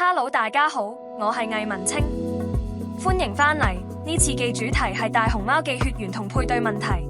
Hello，大家好，我係魏文清，歡迎返嚟。呢次嘅主題係大熊貓嘅血緣同配對問題。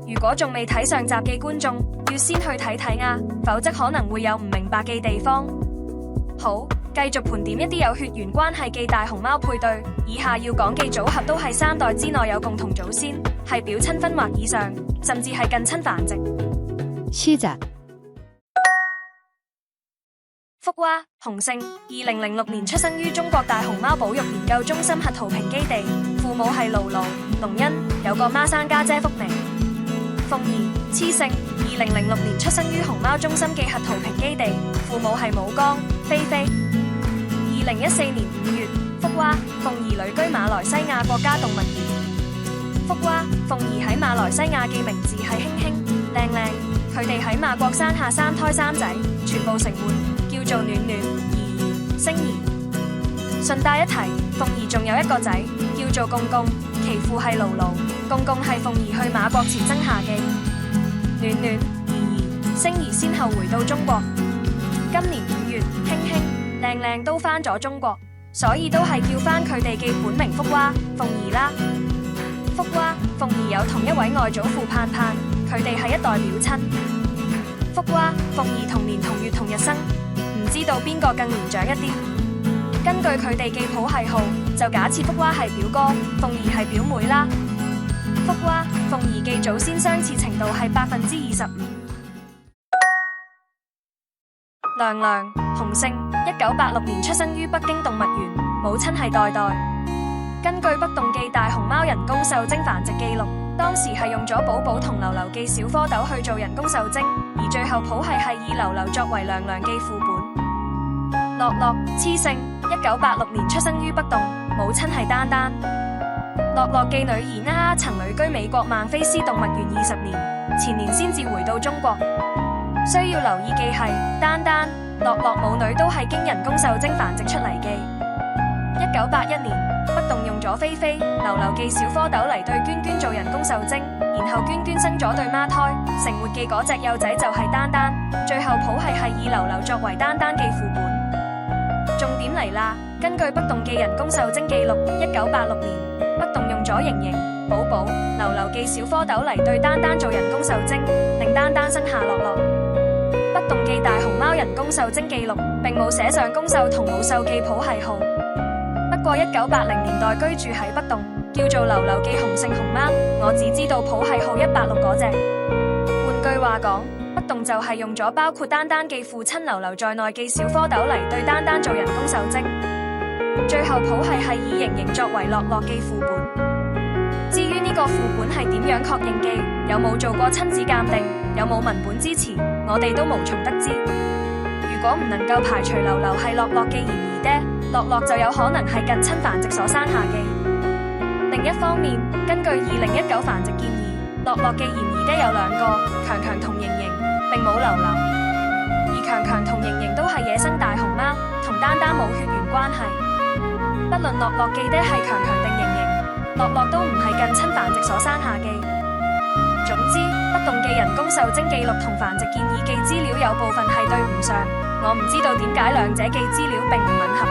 如果仲未睇上集嘅觀眾，要先去睇睇啊，否則可能會有唔明白嘅地方。好，繼續盤點一啲有血緣關係嘅大熊貓配對。以下要講嘅組合都係3代之內有共同祖先，係表親分或以上，甚至係近親繁殖。七仔福娃雄姓，2006年出生於中國大熊貓保育研究中心核桃坪基地，父母係盧盧、龍恩，有個孖生家姐福妮。鳳兒雌姓，2006年出生於熊貓中心嘅核桃坪基地，父母係武剛、菲菲。2014年5月，福娃、鳳兒旅居馬來西亞國家動物園。福娃、鳳兒喺馬來西亞嘅名字係興興、靚靚，佢哋喺馬國生下3胎3仔，全部成活，叫做暖暖、怡怡、星兒。順帶一提，鳳兒仲有一個仔，叫做公公，其父係盧盧，公公係鳳兒去馬國前生下嘅。暖暖、怡怡、星兒先後回到中國。今年5月，興興、靚靚都返咗中國，所以都係叫返佢哋嘅本名福娃、鳳兒啦。福娃、鳳兒有同一位外祖父盼盼，佢哋係一代表親。福娃、鳳兒同年同月同日生，唔知道邊個更年長一啲。根據佢哋記譜系號，就假設福娃係表哥，鳳兒係表妹啦。福娃、鳳兒嘅祖先相似程度係25%。亮亮雄姓，1986年出生於北京動物園，母親係代代。根據北動記大熊貓人工受精繁殖記錄，當時係用咗寶寶同流流嘅小蝌蚪去做人工受精，而最後譜系係以流流作為亮亮嘅副本。樂樂雌姓，1986年出生於北動，母親係丹丹。樂樂嘅女兒丫曾旅居美國孟菲斯動物園20年，前年先至回到中國。需要留意嘅係，丹丹、樂樂母女都係經人工受精繁殖出嚟嘅。1981年，北動用咗菲菲、流流嘅小蝌蚪嚟對娟娟做人工受精，然後娟娟生咗對孖胎，成活嘅嗰隻幼仔就係丹丹。最後譜系係以流流作為丹丹嘅副本。重點嚟啦，根據北動嘅人工受精記錄，1986年，北動用咗瑩瑩、寶寶、流流嘅小蝌蚪嚟對丹丹做人工受精，令丹丹生下樂樂。北動記大熊貓人工受精記錄並冇寫上公受同母受嘅譜系號。不過1980年代居住喺北動，叫做流流嘅雄性熊貓，我只知道譜系號106嗰隻。換句話講，北動就係用咗包括丹丹嘅父親流流在內嘅小蝌蚪嚟對丹丹做人工受精，最後譜系係以瑩瑩作為樂樂嘅副本。至於呢個副本係點樣確認嘅，有冇做過親子鑑定，有冇文本支持，我哋都無從得知。如果唔能夠排除流流係樂樂嘅嫌疑爹，樂樂就有可能係近親繁殖所生下嘅。另一方面，根據2019繁殖建議，樂樂嘅嫌疑爹有2個，強強同瑩瑩，並冇流流。而強強同瑩瑩都係野生大熊貓，同丹丹冇血緣關係。不論樂樂嘅爹係強強定瑩瑩，樂樂都唔係近親繁殖所生下嘅。總之，北動嘅人工受精記錄同繁殖建議嘅資料有部分係對唔上，我唔知道點解兩者嘅資料並唔吻合。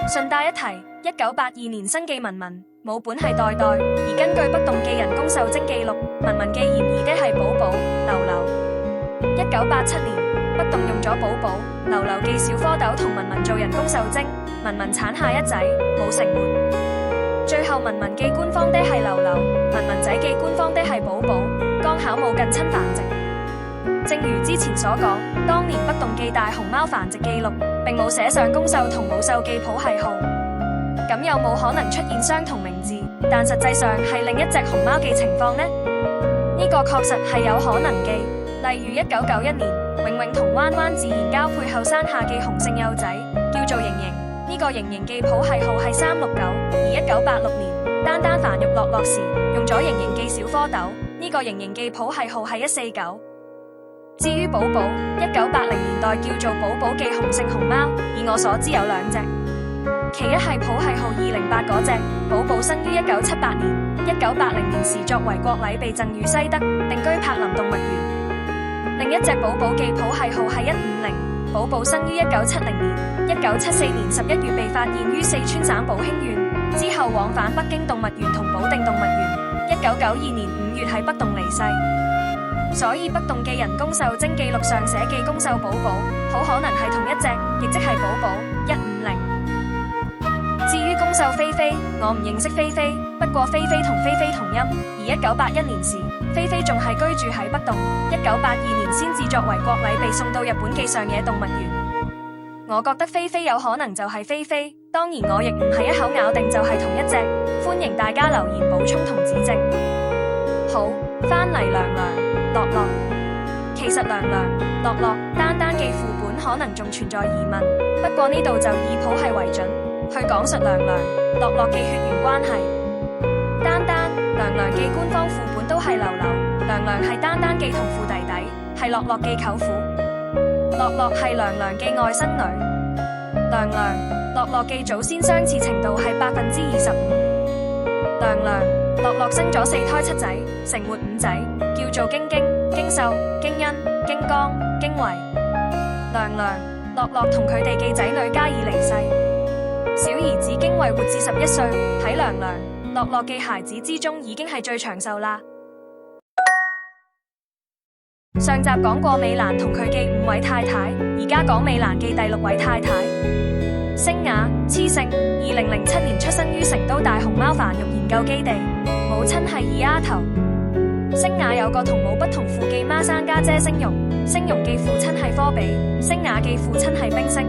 順帶一提，1982年生嘅文文，母本係代代，而根據北動嘅人工受精記錄，文文嘅嫌疑爹係寶寶、流流。1987年，北動用咗寶寶、流流嘅小蝌蚪同文文做人工受精，文文產下1仔，冇成活。最後文文嘅官方爹係流流，文文仔嘅官方爹係寶寶，剛巧冇近親繁殖。正如之前所講，當年北動記大熊貓繁殖記錄並冇寫上公受同母受嘅譜系號，咁有冇可能出現相同名字，但實際上係另一隻熊貓嘅情況呢？呢個確實係有可能嘅。例如1991年，永永同彎彎自然交配後生下嘅雄性幼仔，叫做瑩瑩。呢個瑩瑩嘅譜系號係369，而1986年丹丹繁育樂樂時用咗瑩瑩嘅小蝌蚪，呢個瑩瑩嘅譜系號係149。至於寶寶，1980年代叫做寶寶嘅雄性熊貓，以我所知有2隻，其一係譜系號208嗰隻，寶寶生於1978年，1980年時作為國禮被贈予西德，定居柏林動物園。另一隻寶寶嘅譜系號係150，寶寶生於1970年，1974年11月被發現於四川省寶興縣，之後往返北京動物園同保定動物園。1992年5月喺北洞離世，所以北洞嘅人工受精記錄上寫嘅公獸寶寶，好可能係同一隻，亦即係寶寶150。至於公獸菲菲，我唔認識菲菲，不過菲菲同菲菲同音。而1981年時，菲菲仲係居住喺北洞，1982年先至作為國禮被送到日本嘅上野動物園。我覺得菲菲有可能就係菲菲，當然我亦唔係一口咬定就係同一隻，歡迎大家留言補充同指正。好，翻嚟娘娘樂樂，其實娘娘樂樂丹丹嘅副本可能仲存在疑問，不過呢度就以譜系為準。去講述娘娘樂樂嘅血緣關係。丹丹娘娘嘅官方副本都係流流，娘娘係丹丹嘅同父弟弟，係樂樂嘅舅父。樂樂係娘娘嘅外甥女。娘娘樂樂嘅祖先相似程度係25%。娘娘樂樂生咗4胎7仔，成活5仔，叫做京京、京秀、京恩、京江、京維。娘娘樂樂同佢哋嘅仔女加以離世。小兒子京維活至11歲，喺娘娘樂樂嘅孩子之中已經係最長壽啦。上集講過美蘭同佢嘅5位太太，而家講美蘭嘅第6位太太星雅，雌性，2007年出生於成都大熊貓繁育研究基地，母親係二丫頭。星雅有個同母不同父嘅孖生家姐星容，星容嘅父親係科比，星雅嘅父親係冰星。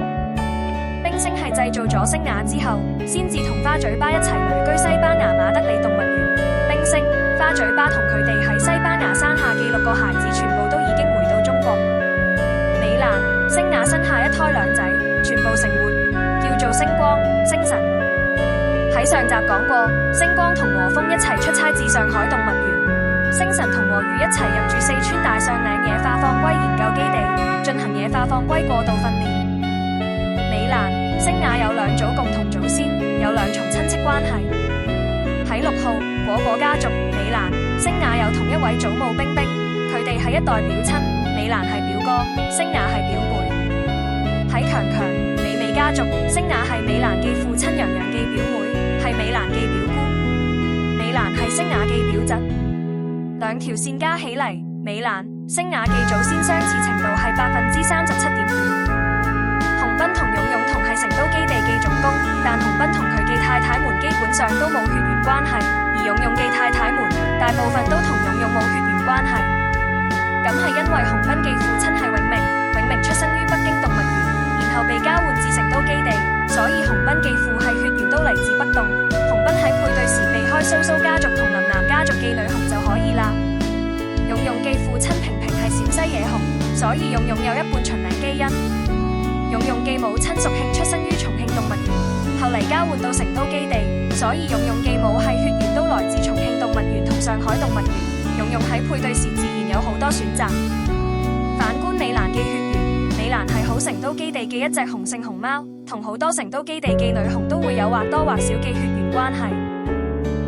冰星係製造咗星雅之後，先至同花嘴巴一齊旅居西班牙馬德里動物園。冰星、花嘴巴同佢哋喺西班牙生下嘅6個孩子，全部都已經回到中國。美蘭、星雅生下1胎2仔，全部成活，叫做星光、星辰。喺上集講過，星光同和風一齊出差至上海動物園，星辰同和魚一齊入住四川大相嶺野化放龜研究基地，進行野化放龜過渡訓練。美蘭、星雅有2組共同祖先，有2重親戚關係。喺6號果果家族，美蘭、星雅有同一位祖母冰冰，佢哋係一代表親，美蘭係表哥，星雅係表妹。喺強強、美美家族，星雅係美蘭嘅父親楊洋嘅表妹，係美蘭嘅表姑，美蘭係星雅嘅表侄。2條線加起嚟，美蘭、星雅嘅祖先相似程度係37.5%。洪斌同勇勇同係成都基地嘅總工，但洪斌同佢嘅太太們基本上都冇血緣關係，而勇勇嘅太太們大部分都同勇勇冇血緣關係。咁係因為洪斌嘅父親係永明，永明出生於北京動物園，然後被交換至成都基地，所以洪斌嘅父系血緣都嚟自北洞。洪斌喺配對時避開蘇蘇家族同林南家族嘅女熊就可以啦。勇勇嘅父親平平係陝西野熊，所以勇勇有一半秦嶺基因。勇勇嘅母親淑慶出生於重慶動物園，後嚟交換到成都基地，所以勇勇嘅母系血緣都來自重慶動物園同上海動物園。勇勇喺配對時自然有好多選擇。反觀美蘭嘅血緣，美蘭係好成都基地嘅一隻雄性熊貓，同好多成都基地嘅女熊都會有或多或少嘅血緣關係。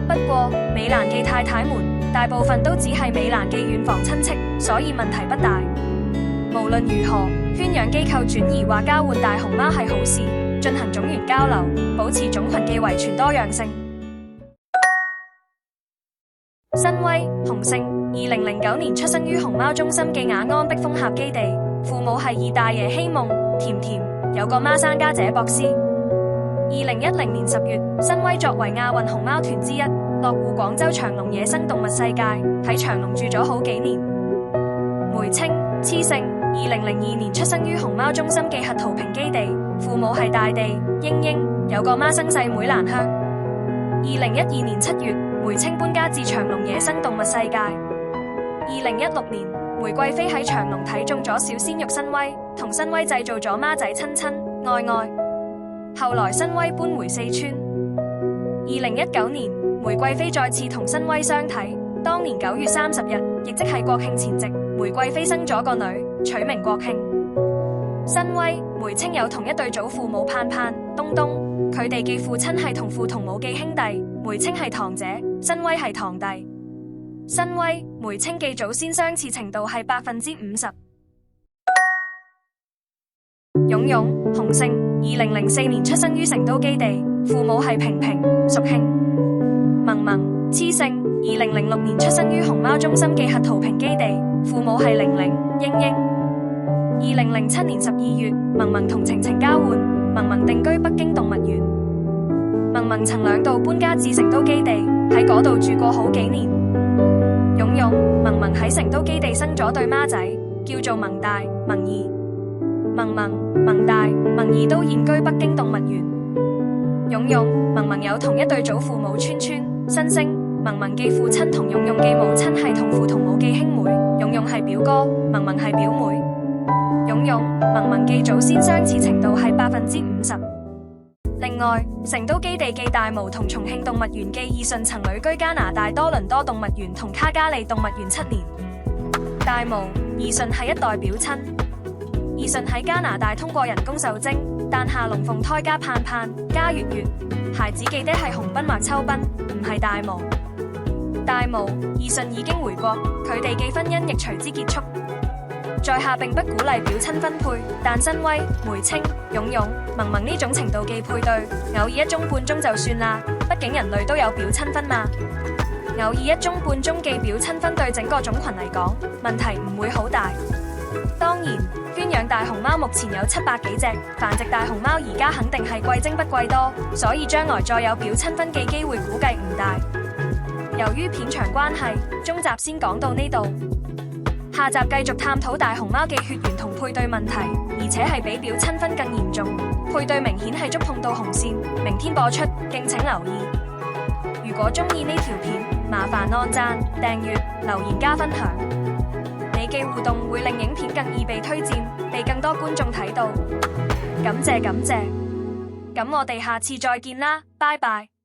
不過美蘭嘅太太們大部分都只係美蘭嘅遠房親戚，所以問題不大。無論如何，圈養機構轉移或交換大熊貓係好事，進行種源交流，保持種群嘅遺傳多樣性。新威雄性，2009年出生於熊貓中心嘅雅安碧峰峽基地，父母係二大爺希夢、甜甜，有個孖生家姐博斯。2010年10月，新威作為亞運熊貓團之一，落戶廣州長隆野生動物世界，喺長隆住咗好幾年。梅青，雌性，2002年出生於熊貓中心嘅核桃坪基地，父母係大地、英英，有個孖生細妹蘭香。2012年7月，梅青搬家至長隆野生動物世界。2016年，梅貴妃喺長隆睇中咗小鮮肉新威，同新威製造咗孖仔親親愛愛。後來新威搬回四川。2019年，梅貴妃再次同新威相睇，當年9月30日，亦即係國慶前夕，梅貴妃生咗個女，取名國慶。新威、梅青有同一對祖父母盼盼、東東，佢哋嘅父親係同父同母嘅兄弟，梅青係堂姐，新威係堂弟。新威、梅青嘅祖先相似程度係50%。勇勇、洪勝，2004年出生於成都基地，父母係平平、淑慶。萌萌、痴勝，2006年出生於熊貓中心記核桃坪基地，父母係玲玲、英英。2007年12月，萌萌同晴晴交換，萌萌定居北京動物園。萌萌曾兩度搬家至成都基地，喺嗰度住過好幾年。勇勇、萌萌喺成都基地生咗對孖仔，叫做萌大、萌二。萌萌、萌大、萌二都現居北京動物園。勇勇、萌萌有同一對祖父母川川、新星。萌萌記父親同勇勇記母親係同父同母記兄妹，勇勇係表哥，萌萌係表妹。勇勇、萌萌記祖先相似程度係50%。另外，成都基地記大毛同重慶動物園記義順曾旅居加拿大多倫多動物園同卡加利動物園7年。大毛、義順係一代表親。義順喺加拿大通過人工受精，誕下龍鳳胎加盼盼加月月，孩子記爹係洪斌或秋斌，唔係大毛。大毛、義順已經回國，佢哋嘅婚姻亦隨之結束。在下並不鼓勵表親分配，但新威、梅青、勇勇、萌萌呢種程度嘅配對，偶爾一宗半宗就算啦，畢竟人類都有表親分嘛。偶爾一宗半宗嘅表親分對整個種群嚟講，問題唔會好大。當然，圈養大熊貓目前有700幾隻，繁殖大熊貓而家肯定係貴精不貴多，所以將來再有表親分嘅機會估計唔大。由於片長關係，中集先講到呢度。下集繼續探討大熊貓嘅血緣同配對問題，而且係比表親分更嚴重，配對明顯係觸碰到紅線。明天播出，敬請留意。如果中意呢條片，麻煩按讚、訂閱、留言加分享。你嘅互動會令影片更易被推薦，被更多觀眾睇到。感謝感謝，咁我哋下次再見啦，拜拜。